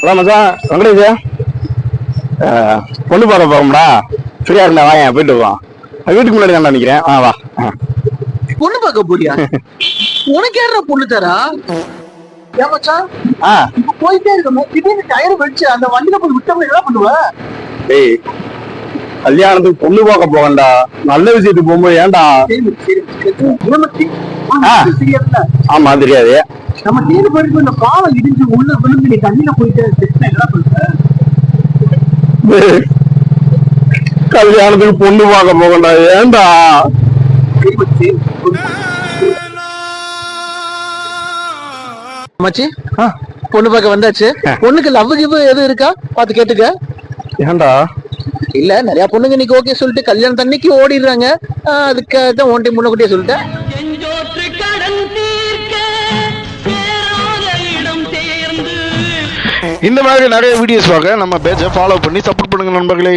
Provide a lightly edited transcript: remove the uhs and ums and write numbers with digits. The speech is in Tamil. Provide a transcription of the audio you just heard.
ஹலோ மச்சான், வெங்கடேஷ். பொண்ணு பார்க்க போறோம்டா. ஃப்ரீயா இருந்தா வாங்க, போயிட்டு போவோம். வீட்டுக்கு முன்னாடி தான் நினைக்கிறேன். வா. பொண்ணு பார்க்க போறியா? உனக்கு யாரா பொண்ணு தரா? ஏன் மச்சான் போயிட்டே இருக்கணும், திடீர்னு டயர் வெடிச்சு அந்த வண்டியில போய் விட்டவங்க என்ன பண்ணுவ? டேய், கல்யாணத்துக்கு பொண்ணு பார்க்க போகண்டா. நல்ல விஷயத்துக்கு போகும்போது ஏன்டா? ஆமா, தெரியாது. நம்ம தேடி போயிட்டு இந்த பாலம் இடிஞ்சு உள்ள விழுந்து நீ தண்ணியில போயிட்டு என்ன பண்ணுவ? கல்யாணத்துக்கு பொண்ணு பார்க்க போகண்டா, ஏன்டா? மச்சி, பொண்ணு பார்க்க வந்தாச்சு. பொண்ணுக்கு லவ் கிவ் எதுவும் இருக்கா பாத்து கேட்டுக்க. ஏன்டா? இல்ல, நிறைய பொண்ணுங்க இன்னைக்கு ஓகே சொல்லிட்டு கல்யாணம் தண்ணிக்கு ஓடிடுறாங்க. அதுக்காக ஒன் டைம் முன்னக்கூட்டியே சொல்லிட்டேன். இந்த மாதிரி நிறைய வீடியோஸ் பார்க்க நம்ம பேஜை ஃபாலோ பண்ணி சப்போர்ட் பண்ணுங்க நண்பர்களே.